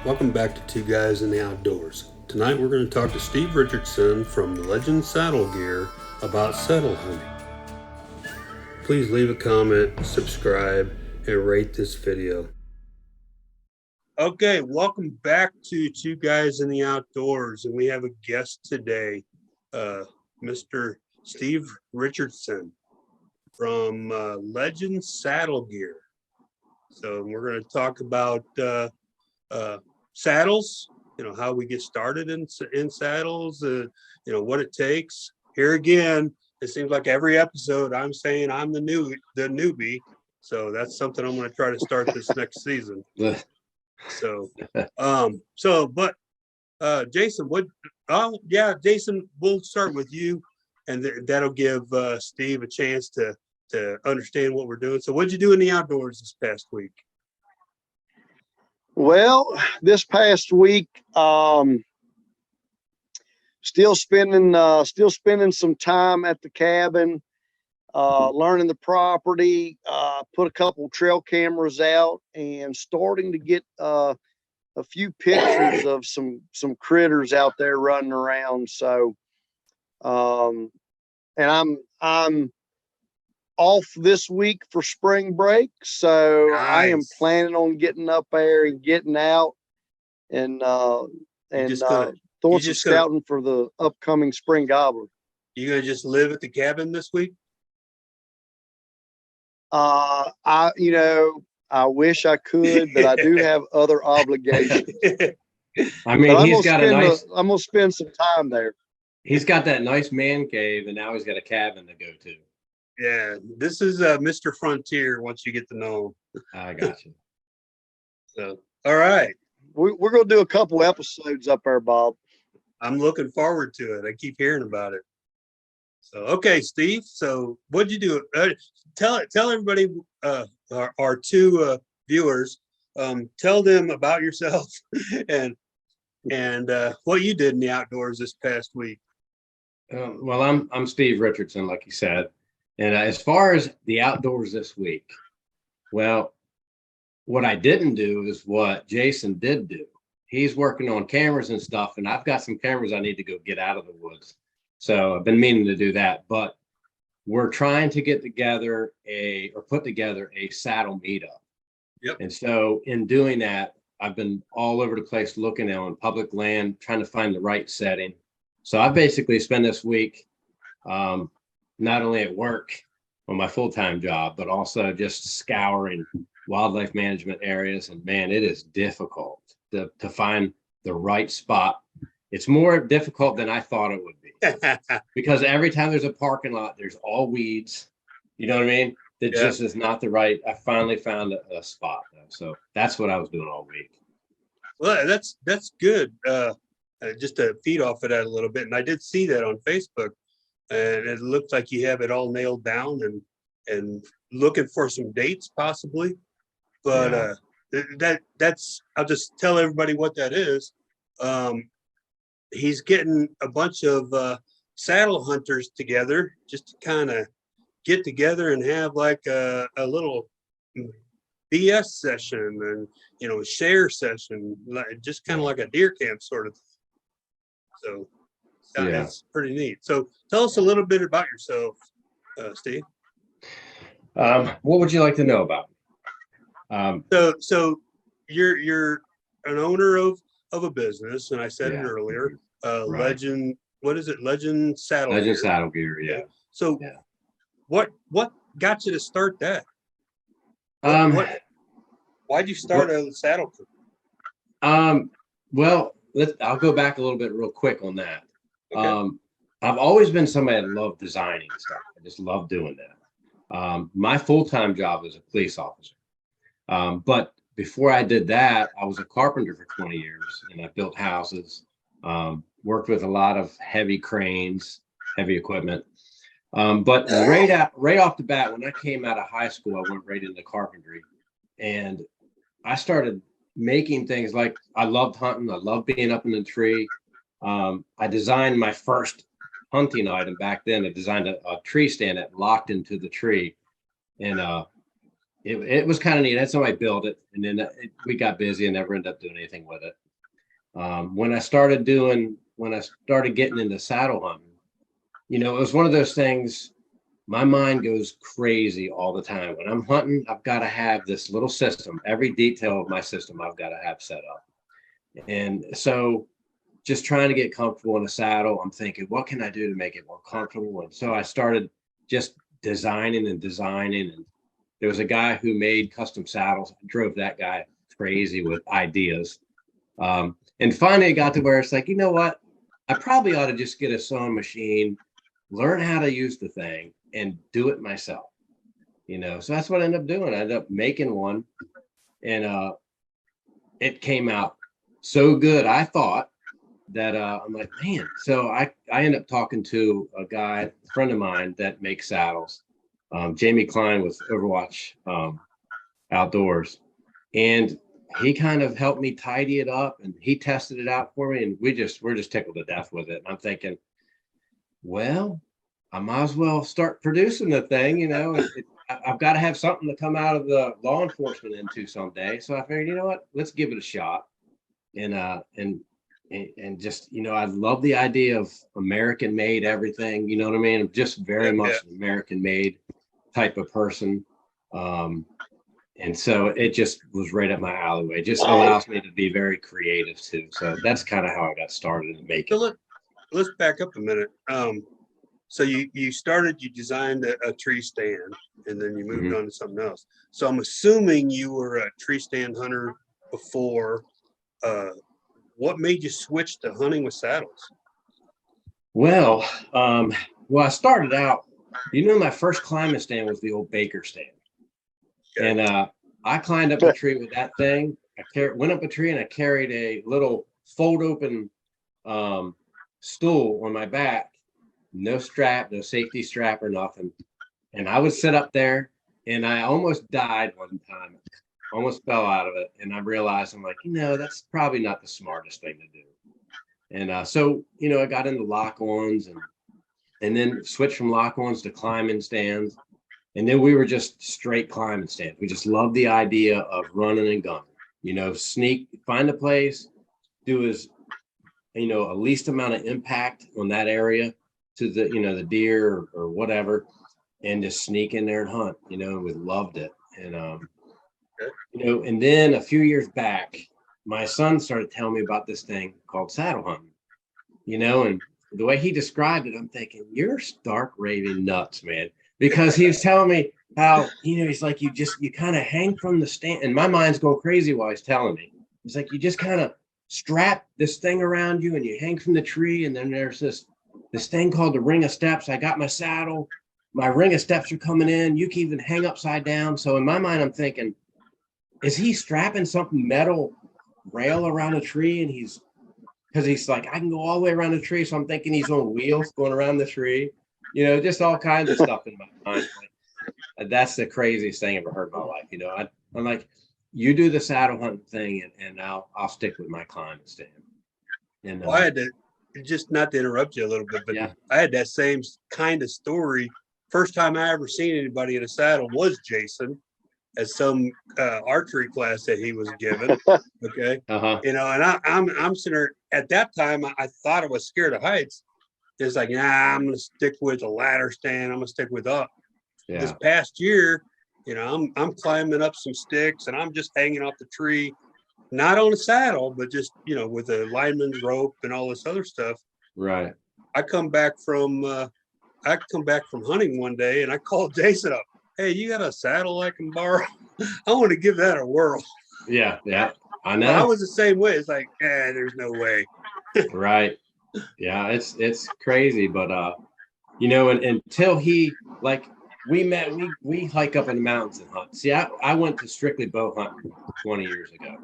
Welcome back to Two Guys in the Outdoors. Tonight we're going to talk to Steve Richardson from Legend Saddle Gear about saddle hunting. Please leave a comment, subscribe, and rate this video. Okay, welcome back to Two Guys in the Outdoors, and we have a guest today, Mr. Steve Richardson from Legend Saddle Gear. So we're going to talk about saddles, how we get started in saddles, what it takes. Here again, it seems like every episode I'm saying I'm the newbie. So that's something I'm going to try to start this next season. So, Jason, Jason, we'll start with you, and that'll give Steve a chance to understand what we're doing. So what'd you do in the outdoors this past week? Well, this past week, still spending some time at the cabin, learning the property, put a couple trail cameras out, and starting to get a few pictures of some critters out there running around. So, and I'm off this week for spring break, so nice. I am planning on getting up there and getting out and doing some scouting for the upcoming spring gobbler. You gonna just live at the cabin this week? I wish I could, but I do have other obligations. I mean, I'm gonna spend some time there. He's got that nice man cave, and now he's got a cabin to go to. Yeah, this is Mr. Frontier once you get to know him. I got you. So, all right. We're going to do a couple episodes up there, Bob. I'm looking forward to it. I keep hearing about it. So, okay, Steve. So what'd you do? Tell everybody, our two viewers, tell them about yourself and what you did in the outdoors this past week. Well, I'm Steve Richardson, like you said. And as far as the outdoors this week, well, what I didn't do is what Jason did do. He's working on cameras and stuff, and I've got some cameras I need to go get out of the woods. So I've been meaning to do that, but we're trying to put together a saddle meetup. Yep. And so in doing that, I've been all over the place looking on public land, trying to find the right setting. So I basically spent this week, not only at work on my full-time job, but also just scouring wildlife management areas. And man, it is difficult to find the right spot. It's more difficult than I thought it would be because every time there's a parking lot, there's all weeds. You know what I mean? That just is not the right. I finally found a spot though. So that's what I was doing all week. Well, that's good. Just to feed off of that a little bit. And I did see that on Facebook. And it looks like you have it all nailed down and looking for some dates possibly. But that's I'll just tell everybody what that is. He's getting a bunch of saddle hunters together just to kind of get together and have like a little BS session and share session, just kind of like a deer camp sort of thing. So that's pretty neat. So tell us a little bit about yourself, Steve. What would you like to know about? So you're an owner of a business, and I said it earlier. Right. Legend, what is it? Legend Saddle Gear. Legend Saddle Gear, yeah. So what got you to start that? Why'd you start a saddle company? Well, I'll go back a little bit real quick on that. Okay. I've always been somebody that loved designing stuff. I just love doing that. My full-time job was a police officer. But before I did that, I was a carpenter for 20 years and I built houses, worked with a lot of heavy cranes, heavy equipment. But right off the bat, when I came out of high school, I went right into carpentry and I started making things like I loved hunting. I loved being up in the tree. I designed my first hunting item back then. I designed a tree stand that locked into the tree. And it was kind of neat. That's how I built it. And then we got busy and never ended up doing anything with it. When I started getting into saddle hunting, you know, it was one of those things, my mind goes crazy all the time. When I'm hunting, I've got to have this little system. Every detail of my system, I've got to have set up. And so just trying to get comfortable in a saddle, I'm thinking, what can I do to make it more comfortable? And so I started just designing. And there was a guy who made custom saddles. I drove that guy crazy with ideas. And finally it got to where it's like, you know what? I probably ought to just get a sewing machine, learn how to use the thing and do it myself. You know, so that's what I ended up doing. I ended up making one, and it came out so good. I thought that I'm like, man. So I ended up talking to a friend of mine that makes saddles, Jamie Klein with Overwatch Outdoors, and he kind of helped me tidy it up, and he tested it out for me, and we're just tickled to death with it. And I'm thinking, well, I might as well start producing the thing. You know, I've got to have something to come out of the law enforcement into someday. So I figured, you know what, let's give it a shot. And just, you know, I love the idea of American made everything, you know what I mean? I'm just very much an American made type of person. And so it just was right up my alleyway. It just allows me to be very creative too. So that's kind of how I got started in making. So let's back up a minute. So you designed a tree stand, and then you moved on to something else. So I'm assuming you were a tree stand hunter before. What made you switch to hunting with saddles? Well, I started out, you know, my first climbing stand was the old Baker stand. Okay. And I climbed up a tree with that thing. Went up a tree and I carried a little fold open stool on my back. No strap, no safety strap or nothing. And I would sit up there, and I almost died one time. Almost fell out of it. And I realized, I'm like, you know, that's probably not the smartest thing to do. And so, you know, I got into lock-ons and then switched from lock-ons to climbing stands. And then we were just straight climbing stands. We just loved the idea of running and gunning, you know, find a place, do as, you know, a least amount of impact on that area to the, you know, the deer or whatever, and just sneak in there and hunt, you know. We loved it. And, you know, and then a few years back, my son started telling me about this thing called saddle hunting, you know, and the way he described it, I'm thinking, you're stark raving nuts, man. Because he was telling me how, you know, he's like, you kind of hang from the stand. And my mind's going crazy while he's telling me. He's like, you just kind of strap this thing around you and you hang from the tree. And then there's this thing called the ring of steps. I got my saddle, my ring of steps are coming in. You can even hang upside down. So in my mind, I'm thinking, is he strapping something metal rail around a tree? And because he's like, I can go all the way around the tree. So I'm thinking he's on wheels going around the tree. You know, just all kinds of stuff in my mind. Like, that's the craziest thing I've ever heard in my life. You know, I'm like, you do the saddle hunting thing, and I'll stick with my climbing stand. And well, I had to, just not to interrupt you a little bit, but yeah. I had that same kind of story. First time I ever seen anybody in a saddle was Jason at some archery class that he was given. Okay, you know, and I'm sitting there at that time. I thought I was scared of heights. It's like, nah, I'm going to stick with a ladder stand. I'm going to stick with up. Yeah. This past year, you know, I'm climbing up some sticks and I'm just hanging off the tree, not on a saddle, but just, you know, with a lineman's rope and all this other stuff. Right. I come back from hunting one day and I called Jason up. Hey, you got a saddle I can borrow? I want to give that a whirl. Yeah. Yeah. I know. Well, I was the same way. It's like, there's no way. Right. Yeah, it's crazy, but you know, and until he, like, we hike up in the mountains and hunt. See, I went to strictly bow hunting 20 years ago,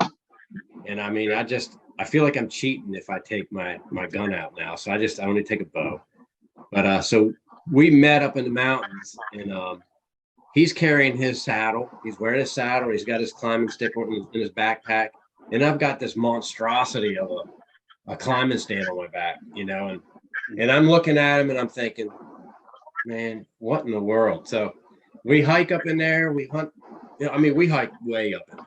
and I mean, I feel like I'm cheating if I take my gun out now. So I only take a bow. But so we met up in the mountains, and he's carrying his saddle. He's wearing his saddle. He's got his climbing stick in his backpack, and I've got this monstrosity of a climbing stand on my back, you know, and I'm looking at him and I'm thinking, man, what in the world? So we hike up in there, we hunt Yeah, I mean, we hiked way up in there.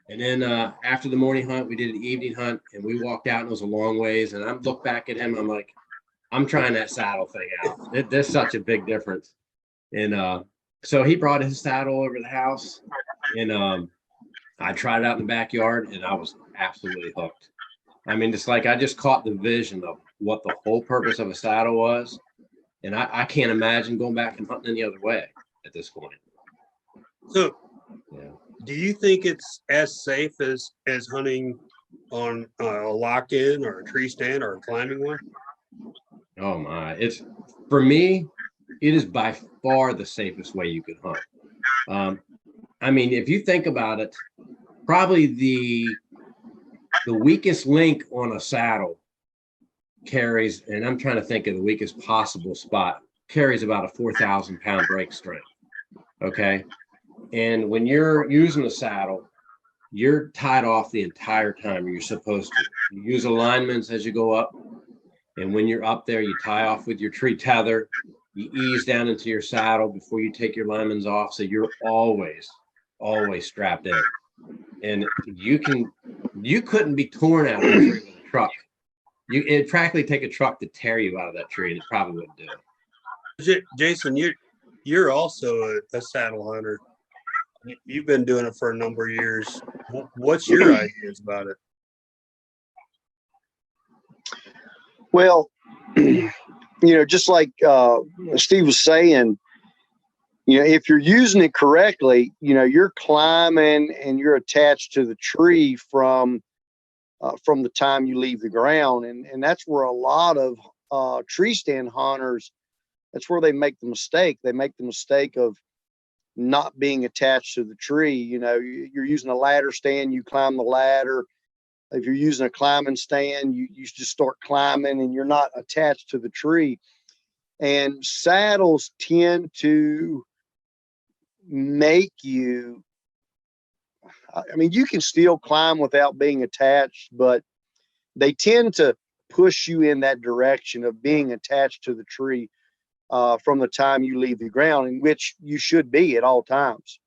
And then after the morning hunt, we did an evening hunt, and we walked out, and it was a long ways. And I look back at him, I'm like, I'm trying that saddle thing out. There's such a big difference. And so he brought his saddle over the house, and I tried it out in the backyard, and I was absolutely hooked. I mean, it's like I just caught the vision of what the whole purpose of a saddle was. And I can't imagine going back and hunting any other way at this point. So Yeah. do you think it's as safe as hunting on a lock-in or a tree stand or a climbing one? Oh my, it's for me, it is by far the safest way you could hunt. I mean, if you think about it, probably the weakest link on a saddle carries, and I'm trying to think of the weakest possible spot, carries about a 4,000-pound brake strength. Okay. And when you're using a saddle, you're tied off the entire time you're supposed to. You use alignments as you go up. And when you're up there, you tie off with your tree tether, you ease down into your saddle before you take your alignments off. So you're always strapped in. And you couldn't be torn out of a tree with a truck. It'd practically take a truck to tear you out of that tree, and it probably wouldn't do it. Jason, you're also a saddle hunter. You've been doing it for a number of years. What's your ideas about it? Well, just like Steve was saying, if you're using it correctly, you're climbing and you're attached to the tree from the time you leave the ground. And that's where a lot of tree stand hunters, that's where they make the mistake. They make the mistake of not being attached to the tree. You're using a ladder stand, you climb the ladder. If you're using a climbing stand, you just start climbing and you're not attached to the tree. And saddles tend to make you, I mean, you can still climb without being attached, but they tend to push you in that direction of being attached to the tree from the time you leave the ground, in which you should be at all times.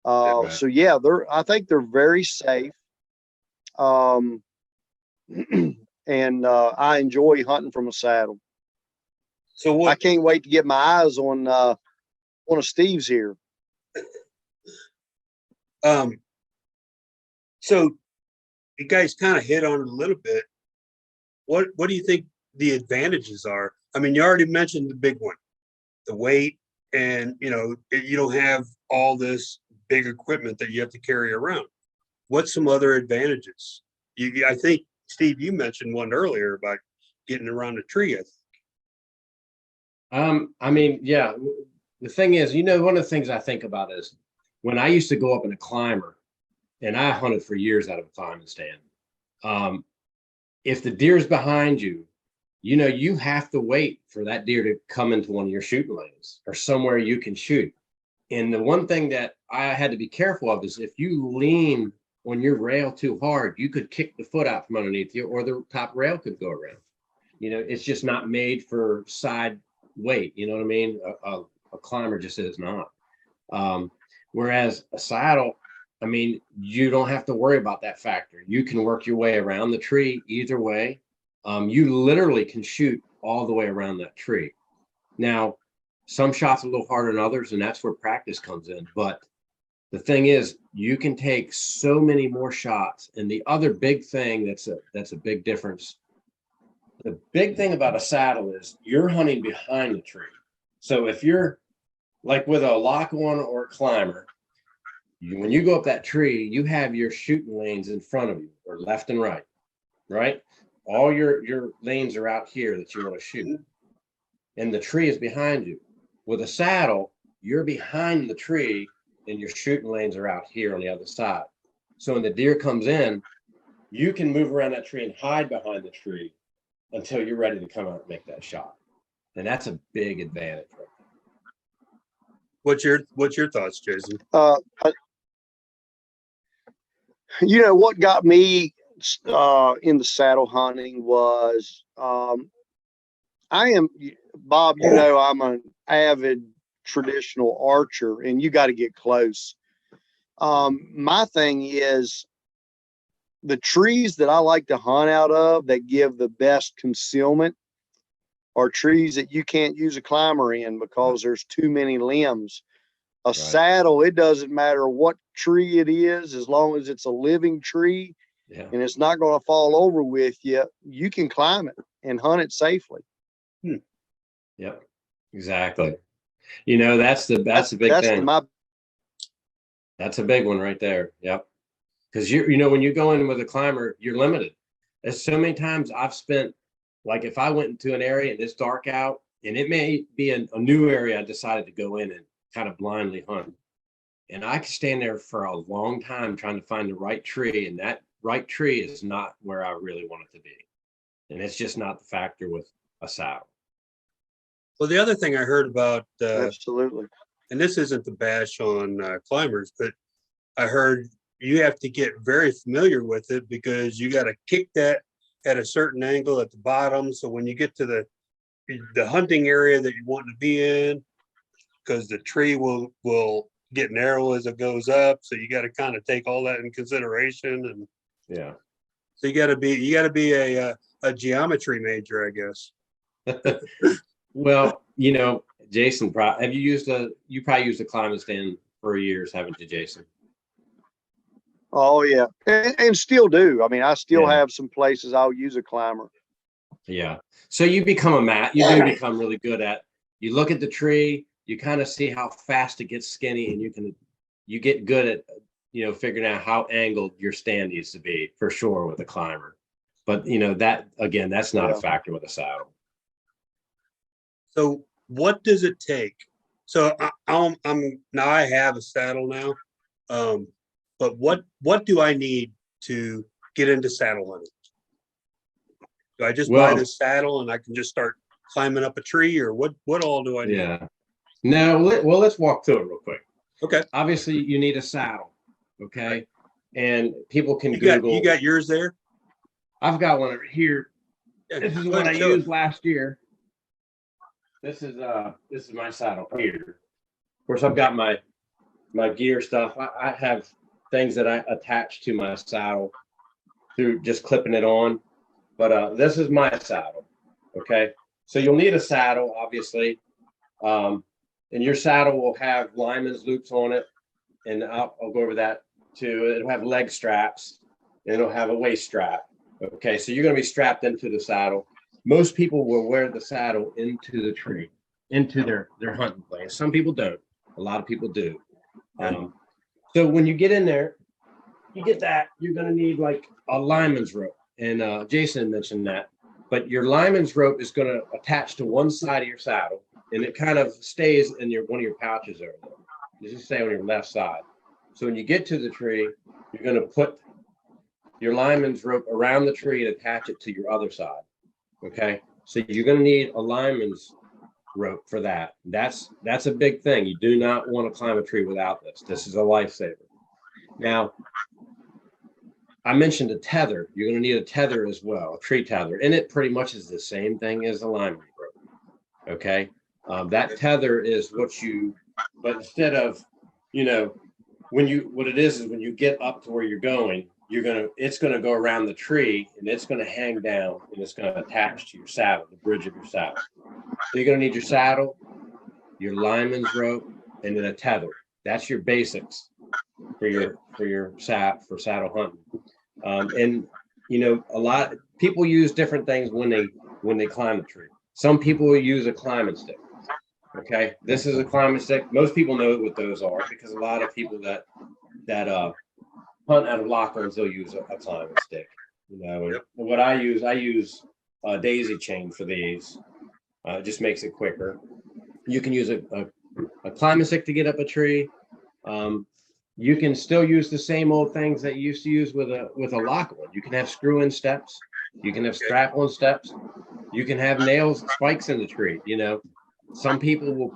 Right. So yeah, I think they're very safe. And I enjoy hunting from a saddle. So I can't wait to get my eyes on one of Steve's here. So you guys kind of hit on it a little bit. What do you think the advantages are? I mean, you already mentioned the big one, the weight, and you don't have all this big equipment that you have to carry around. What's some other advantages? I think, Steve, you mentioned one earlier about getting around a tree. I mean, yeah, the thing is, one of the things I think about is when I used to go up in a climber, and I hunted for years out of a climbing stand. If the deer's behind you, you have to wait for that deer to come into one of your shooting lanes or somewhere you can shoot. And the one thing that I had to be careful of is if you lean on your rail too hard, you could kick the foot out from underneath you, or the top rail could go around. It's just not made for side weight. You know what I mean? A climber just is not. Whereas a saddle, I mean, you don't have to worry about that factor. You can work your way around the tree either way. You literally can shoot all the way around that tree. Now, some shots are a little harder than others, and that's where practice comes in. But the thing is, you can take so many more shots. And the other big thing that's a big difference. The big thing about a saddle is you're hunting behind the tree. So if you're like with a lock-on or a climber, when you go up that tree, you have your shooting lanes in front of you, or left and right, right? All your lanes are out here that you want to shoot. And the tree is behind you. With a saddle, you're behind the tree and your shooting lanes are out here on the other side. So when the deer comes in, you can move around that tree and hide behind the tree until you're ready to come out and make that shot. And that's a big advantage. What's your thoughts, Jason? What got me into saddle hunting was Bob, I'm an avid traditional archer, and you got to get close. My thing is the trees that I like to hunt out of that give the best concealment are trees that you can't use a climber in because there's too many limbs. A saddle, it doesn't matter what tree it is, as long as it's a living tree and it's not going to fall over with you, you can climb it and hunt it safely. Yep, exactly. You know, that's a big thing. That's a big one right there. Yep. Because you know, when you go in with a climber, you're limited. There's so many times I've spent, like if I went into an area and it's dark out, and it may be a new area I decided to go in and kind of blindly hunt. And I could stand there for a long time trying to find the right tree, and that right tree is not where I really want it to be. And it's just not the factor with a saddle. Well, the other thing I heard about, Absolutely. and this isn't the bash on climbers, but I heard you have to get very familiar with it because you got to kick that at a certain angle at the bottom. So when you get to the hunting area that you want to be in, because the tree will get narrow as it goes up. So you got to kind of take all that in consideration. And yeah, so you got to be a geometry major, I guess. Well, you know, Jason, you probably used a climbing stand for years, haven't you, Jason? Oh yeah, and still do. I mean, I still have some places I'll use a climber. Yeah. So you become you do become really good at, you look at the tree, you kind of see how fast it gets skinny, and you get good at, you know, figuring out how angled your stand needs to be for sure with a climber. But you know, that again, that's not a factor with a saddle. So what does it take? So I'm now I have a saddle now. But what do I need to get into saddle hunting? Do I just buy this saddle and I can just start climbing up a tree, or what all do I need? Yeah. No, well, let's walk through it real quick. Okay. Obviously, you need a saddle. Okay. And people can Google. You got yours there? I've got one over here. This is what I used last year. This is my saddle here. Of course, I've got my gear stuff. I have things that I attach to my saddle through just clipping it on. But this is my saddle. Okay. So you'll need a saddle, obviously. And your saddle will have lineman's loops on it. And I'll go over that too. It'll have leg straps and it'll have a waist strap. Okay. So you're going to be strapped into the saddle. Most people will wear the saddle into the tree, into their hunting place. Some people don't. A lot of people do. So when you get in there, you get that, you're going to need like a lineman's rope. And Jason mentioned that. But your lineman's rope is going to attach to one side of your saddle, and it kind of stays in one of your pouches over there. You just stay on your left side. So when you get to the tree, you're going to put your lineman's rope around the tree and attach it to your other side. Okay. So you're going to need a lineman's rope for that. That's a big thing. You do not want to climb a tree without this. This is a lifesaver. Now, I mentioned a tether. You're going to need a tether as well, a tree tether, and it pretty much is the same thing as a lineman rope. Okay. That tether is but instead of, you know, what it is when you get up to where you're going, it's going to go around the tree, and it's going to hang down, and it's going to attach to your saddle, the bridge of your saddle. So you're going to need your saddle, your lineman's rope, and then a tether. That's your basics for saddle hunting. And you know, a lot of people use different things when they climb the tree. Some people will use a climbing stick. Okay, this is a climbing stick. Most people know what those are because a lot of people that hunt out of lock-ons, they'll use a climbing stick. You know, and what I use a daisy chain for these. It just makes it quicker. You can use a climbing stick to get up a tree. You can still use the same old things that you used to use with a lock-on. You can have screw-in steps. You can have strap-on steps. You can have nails, spikes in the tree. You know, some people will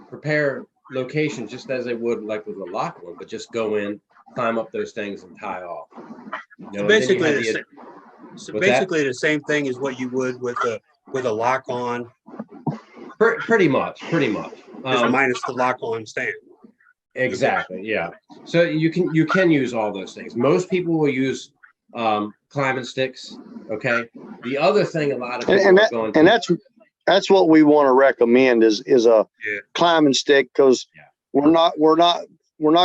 prepare locations just as they would like with a lock-on, but just go in, climb up those things, and tie off. You know, so basically, the same thing as what you would with a lock-on. Pretty much. Minus the lock-on stand. Exactly. Yeah. So you can use all those things. Most people will use climbing sticks. Okay. The other thing a lot of And, people and are that going and to, that's what we want to recommend is a Yeah. climbing stick, because Yeah. we're not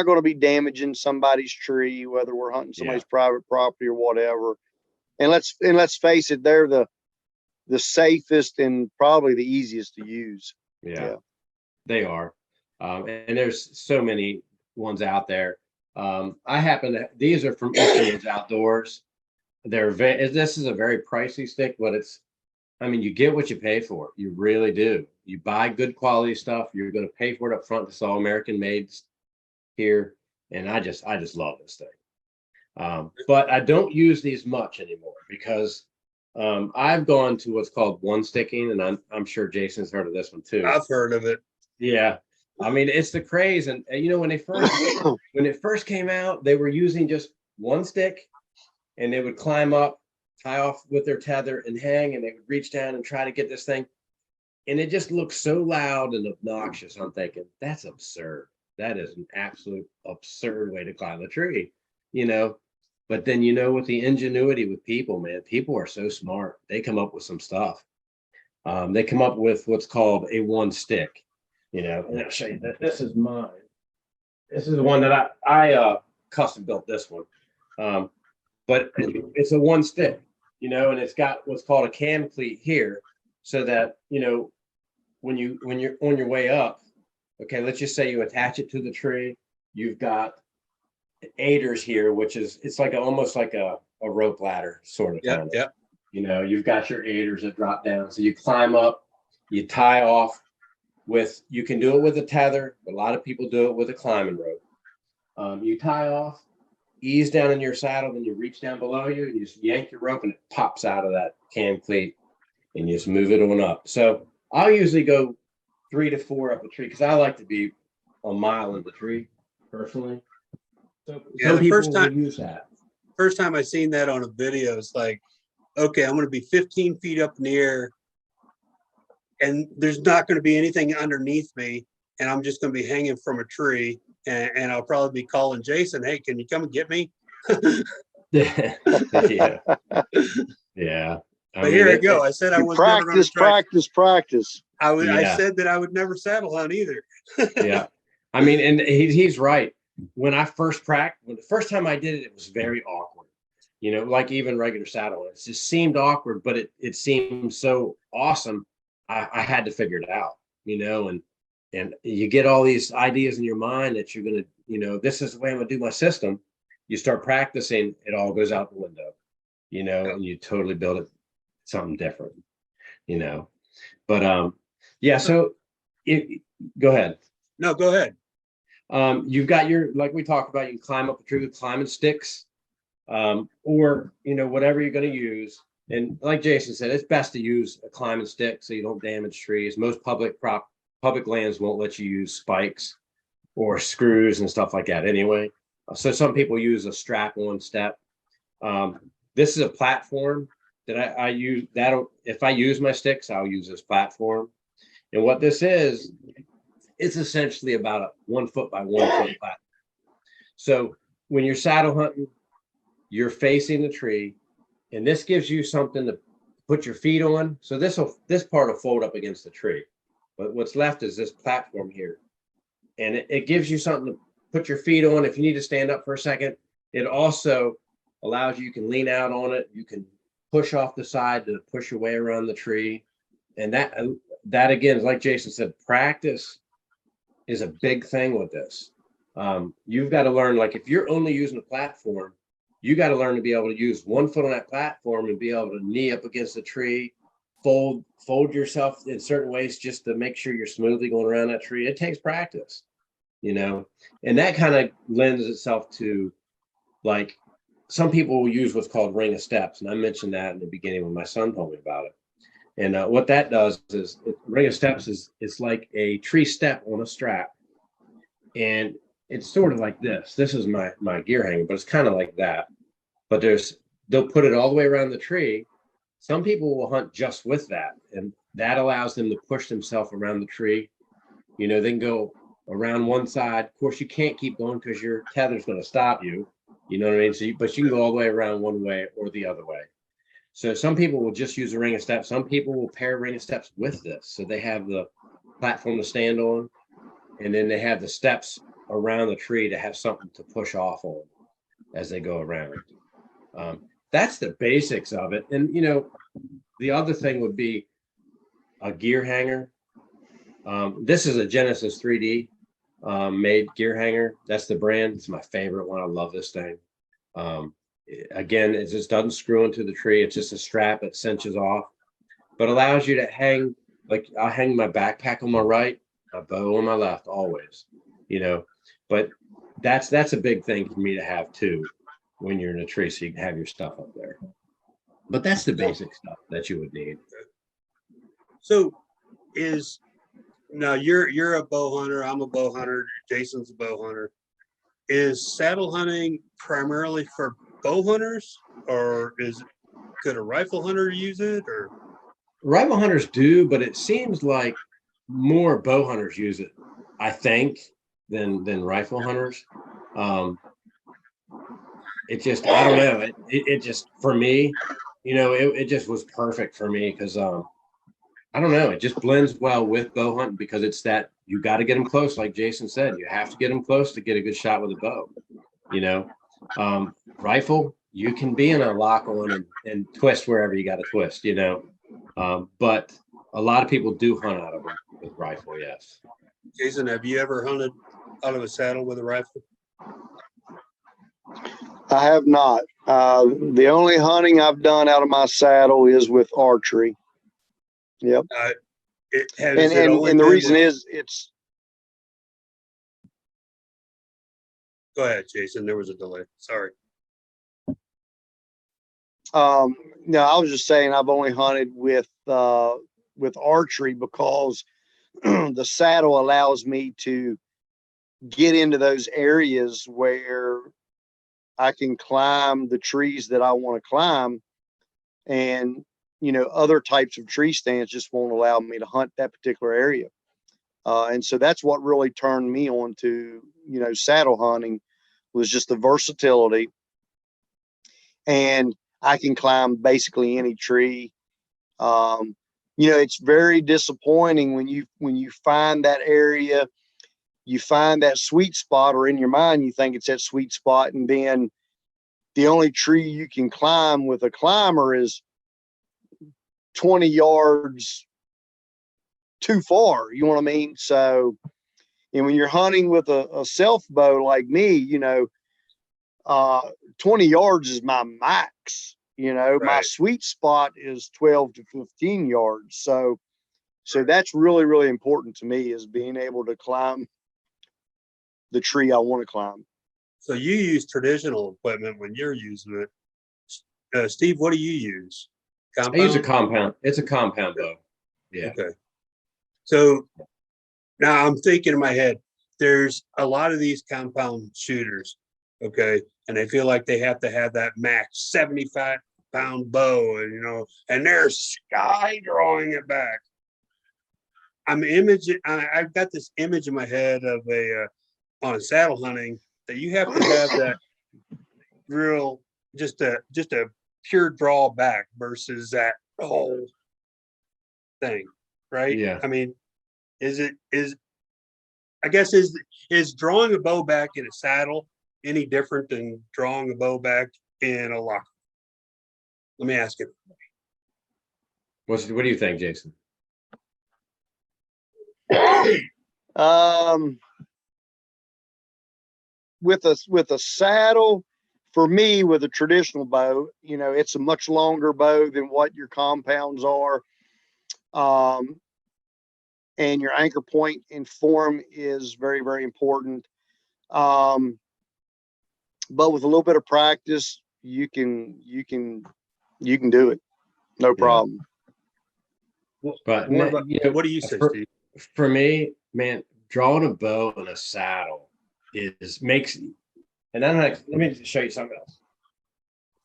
going to be damaging somebody's tree, whether we're hunting somebody's private property or whatever. And let's face it, they're the safest and probably the easiest to use. yeah, they are. And there's so many ones out there. I happen to, these are from Easterwoods Outdoors. This is a very pricey stick, but I mean, you get what you pay for. You really do. You buy good quality stuff. You're going to pay for it up front. It's all American made here. And I just love this thing. But I don't use these much anymore because I've gone to what's called one sticking, and I'm sure Jason's heard of this one too. I've heard of it. Yeah. I mean, it's the craze. And you know, when it first came out, they were using just one stick and they would climb up, tie off with their tether and hang, and they would reach down and try to get this thing. And it just looks so loud and obnoxious. I'm thinking, that's absurd. That is an absolute absurd way to climb a tree, you know. But then, you know, with the ingenuity with people, man, people are so smart. They come up with some stuff. They come up with what's called a one stick, you know. And I'll show you that. This is mine. This is the one that I custom built this one. But it's a one stick, you know, and it's got what's called a cam cleat here, so that, you know, when you're on your way up, okay, let's just say you attach it to the tree, you've got aiders here, which is, it's like almost like a rope ladder sort of thing. Yep. You know, you've got your aiders that drop down. So you climb up, you tie off with, you can do it with a tether, but a lot of people do it with a climbing rope. You tie off, ease down in your saddle, then you reach down below you and you just yank your rope and it pops out of that cam cleat and you just move it on up. So I'll usually go 3 to 4 up a tree because I like to be a mile in the tree personally. So Yeah, some the people first will time- use that. First time I seen that on a video, it's like, okay, I'm going to be 15 feet up in the air and there's not going to be anything underneath me. And I'm just going to be hanging from a tree, and I'll probably be calling Jason, hey, can you come and get me? Yeah. Yeah. But here I go. I said I was never going to Practice. I Yeah. said that I would never saddle hunt either. Yeah. I mean, and he's right. When I first practiced, the first time I did it, it was very awkward. You know, like even regular saddle, it just seemed awkward, but it seemed so awesome. I had to figure it out, you know, and you get all these ideas in your mind that you're going to, you know, this is the way I'm going to do my system. You start practicing, it all goes out the window, you know, and you totally build it something different, you know. But yeah, so go ahead. No, go ahead. You've got your, like we talked about, you can climb up a tree with climbing sticks, or, you know, whatever you're going to use. And like Jason said, it's best to use a climbing stick so you don't damage trees. Most public lands won't let you use spikes or screws and stuff like that anyway. So some people use a strap-on step. This is a platform that I use. If I use my sticks, I'll use this platform. And what this is, it's essentially about a 1 foot by 1 foot platform. So when you're saddle hunting, you're facing the tree, and this gives you something to put your feet on. So this part will fold up against the tree, but what's left is this platform here, and it gives you something to put your feet on if you need to stand up for a second. It also allows you can lean out on it. You can push off the side to push your way around the tree, and that again, like Jason said, practice is a big thing with this. You've got to learn, like if you're only using a platform, you got to learn to be able to use 1 foot on that platform and be able to knee up against the tree, fold yourself in certain ways just to make sure you're smoothly going around that tree. It takes practice, you know, and that kind of lends itself to, like, some people will use what's called ring of steps. And I mentioned that in the beginning when my son told me about it. And what that does is ring of steps it's like a tree step on a strap. And it's sort of like this. This is my gear hanger, but it's kind of like that. But they'll put it all the way around the tree. Some people will hunt just with that, and that allows them to push themselves around the tree. You know, they can go around one side. Of course, you can't keep going because your tether's going to stop you. You know what I mean? So, but you can go all the way around one way or the other way. So some people will just use a ring of steps. Some people will pair ring of steps with this. So they have the platform to stand on, and then they have the steps around the tree to have something to push off on as they go around. That's the basics of it. And, you know, the other thing would be a gear hanger. This is a Genesis 3D made gear hanger. That's the brand. It's my favorite one. I love this thing. Again, it just doesn't screw into the tree. It's just a strap that cinches off, but allows you to hang, like I'll hang my backpack on my right, a bow on my left, always, you know. But that's a big thing for me to have too when you're in a tree, so you can have your stuff up there. But that's the basic stuff that you would need. So now you're a bow hunter, I'm a bow hunter, Jason's a bow hunter. Is saddle hunting primarily for bow hunters, or could a rifle hunter use it? Or Rifle hunters do, but it seems like more bow hunters use it, I think, than rifle hunters. It just, I don't know. It just, for me, you know, it just was perfect for me because I don't know, it just blends well with bow hunting because it's that you got to get them close, like Jason said. You have to get them close to get a good shot with a bow. You know, rifle, you can be in a lock on and twist wherever you got to twist. You know, but a lot of people do hunt out of them with rifle. Yes. Jason, have you ever hunted out of a saddle with a rifle? I have not. The only hunting I've done out of my saddle is with archery. Yep. And the reason is it's. Go ahead, Jason. There was a delay. Sorry. No, I was just saying I've only hunted with archery because the saddle allows me to get into those areas where I can climb the trees that I want to climb, and you know, other types of tree stands just won't allow me to hunt that particular area. And so that's what really turned me on to, you know, saddle hunting, was just the versatility. And I can climb basically any tree. You know, it's very disappointing when you find that area, you find that sweet spot, or in your mind, you think it's that sweet spot. And then the only tree you can climb with a climber is 20 yards too far. You know what I mean? So, and when you're hunting with a self bow like me, you know, 20 yards is my max. You know, Right. My sweet spot is 12 to 15 yards. So that's really, really important to me, is being able to climb the tree I want to climb. So you use traditional equipment when you're using it. Steve, what do you use? I use a compound. It's a compound bow. Yeah. Okay. So now I'm thinking in my head, there's a lot of these compound shooters, okay, and they feel like they have to have that max 75-pound bow, and you know, and they're sky drawing it back. I've got this image in my head of on saddle hunting that you have to have that real, just a pure drawback versus that whole thing, right? Yeah. I mean, is drawing a bow back in a saddle any different than drawing a bow back in a lock? Let me ask it. What do you think, Jason? With a saddle, for me, with a traditional bow, you know, it's a much longer bow than what your compounds are. And your anchor point and form is very, very important. But with a little bit of practice, you can do it. No problem. But what do you say, Steve? For me, man, drawing a bow in a saddle makes, and let me show you something else.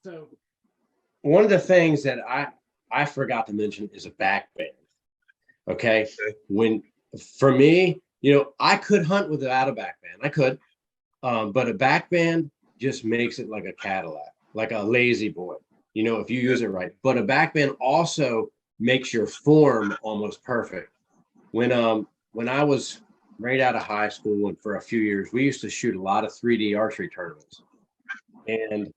So one of the things that I forgot to mention is a back bend. Okay. For me, I could hunt without a back band. I could, but a back band just makes it like a Cadillac, like a lazy boy, if you use it right. But a back band also makes your form almost perfect. When I was right out of high school and for a few years, we used to shoot a lot of 3D archery tournaments. And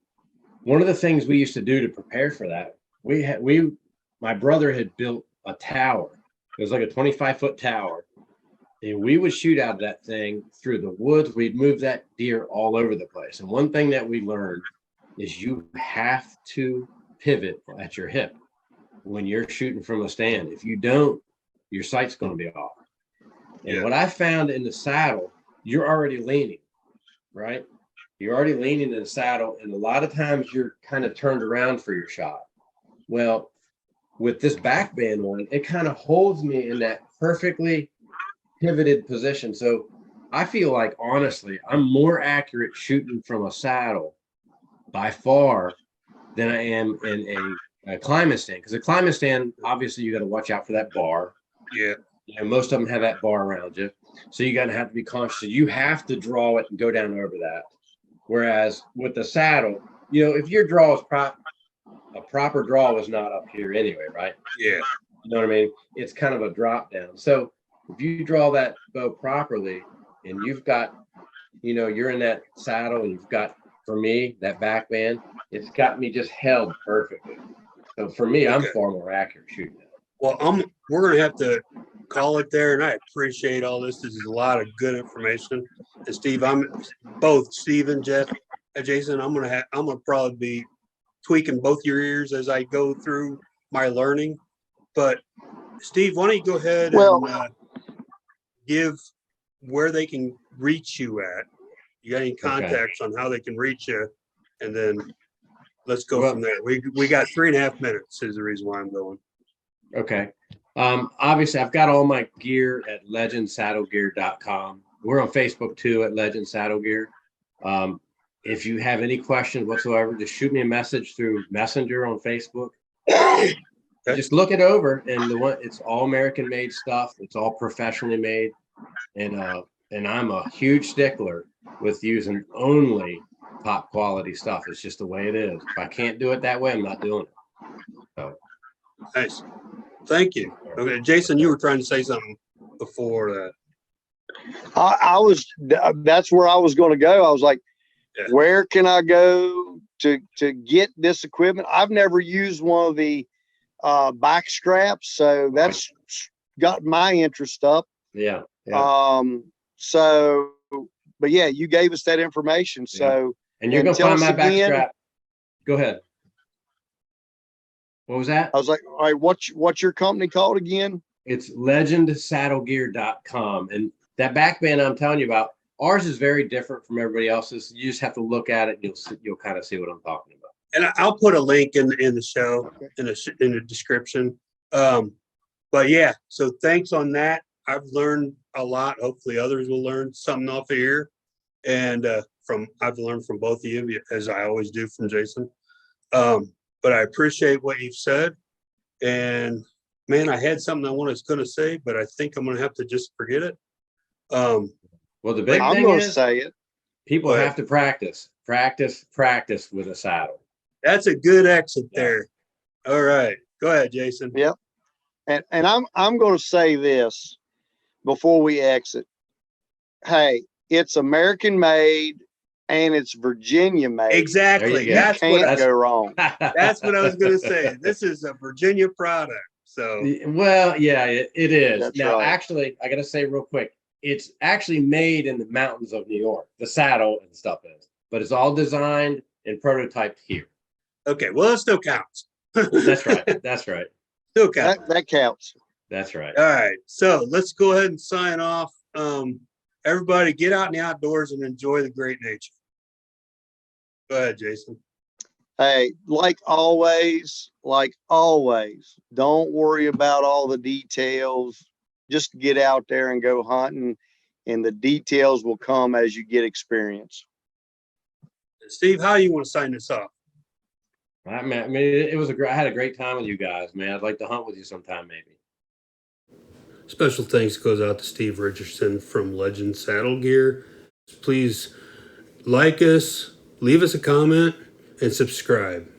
one of the things we used to do to prepare for that, my brother had built a tower. It was like a 25-foot tower. And we would shoot out of that thing through the woods. We'd move that deer all over the place. And one thing that we learned is you have to pivot at your hip when you're shooting from a stand. If you don't, your sight's going to be off. And what I found in the saddle, you're already leaning, right? You're already leaning in the saddle. And a lot of times you're kind of turned around for your shot. Well, with this back band one, it kind of holds me in that perfectly pivoted position. So I feel like, honestly, I'm more accurate shooting from a saddle by far than I am in a climbing stand. Because a climbing stand, obviously, you got to watch out for that bar. Yeah. Most of them have that bar around you. So you got to have to be conscious. You have to draw it and go down over that. Whereas with the saddle, if your draw is a proper draw was not up here anyway, right? Yeah. You know what I mean? It's kind of a drop down. So if you draw that bow properly and you've got, you're in that saddle and you've got, for me, that back band, it's got me just held perfectly. So for me, I'm far more accurate shooting it. Well, we're going to have to call it there, and I appreciate all this. This is a lot of good information. And Steve, both Steve and Jason, I'm going to probably be tweaking both your ears as I go through my learning. But Steve, why don't you go ahead and give where they can reach you at? You got any contacts on how they can reach you? And then let's go from there. We got 3.5 minutes is the reason why I'm going. Okay. Obviously, I've got all my gear at legendsaddlegear.com. We're on Facebook too at Legend Saddle Gear. If you have any questions whatsoever, just shoot me a message through Messenger on Facebook. Just look it over, and it's all American made stuff. It's all professionally made, and I'm a huge stickler with using only top quality stuff. It's just the way it is. If I can't do it that way, I'm not doing it. So nice. Thank you. Okay, Jason, you were trying to say something before that. That's where I was going to go. I was like, where can I go to get this equipment? I've never used one of the back straps, so that's got my interest up. Yeah. So, but yeah, you gave us that information. So, and you're going to find my back strap. Go ahead. What was that? I was like, all right, what's your company called again? It's legendsaddlegear.com. And that back band I'm telling you about, ours is very different from everybody else's. You just have to look at it and you'll kind of see what I'm talking about. And I'll put a link in the show, in the description. But yeah, so thanks on that. I've learned a lot. Hopefully others will learn something off of here. And I've learned from both of you, as I always do from Jason. But I appreciate what you've said. And man, I had something I was going to say, but I think I'm going to have to just forget it. Well, the big I'm thing going to is say it. People have to practice with a saddle. That's a good exit there. All right, go ahead, Jason. Yep. And I'm going to say this before we exit. Hey, it's American made and it's Virginia made. Exactly. That's can't go wrong. That's what I was going to say. This is a Virginia product. So well, yeah, it is. That's now, right. Actually, I got to say real quick, it's actually made in the mountains of New York. The saddle and stuff is, but it's all designed and prototyped here. Okay, well, it still counts. That's right. That's right. Still counts. That counts. That's right. All right, so let's go ahead and sign off. Everybody, get out in the outdoors and enjoy the great nature. Go ahead, Jason. Hey, like always, don't worry about all the details. Just get out there and go hunting, and the details will come as you get experience. Steve, how you want to sign this off? I mean, I had a great time with you guys, man. I'd like to hunt with you sometime, maybe. Special thanks goes out to Steve Richardson from Legend Saddle Gear. Please like us, leave us a comment, and subscribe.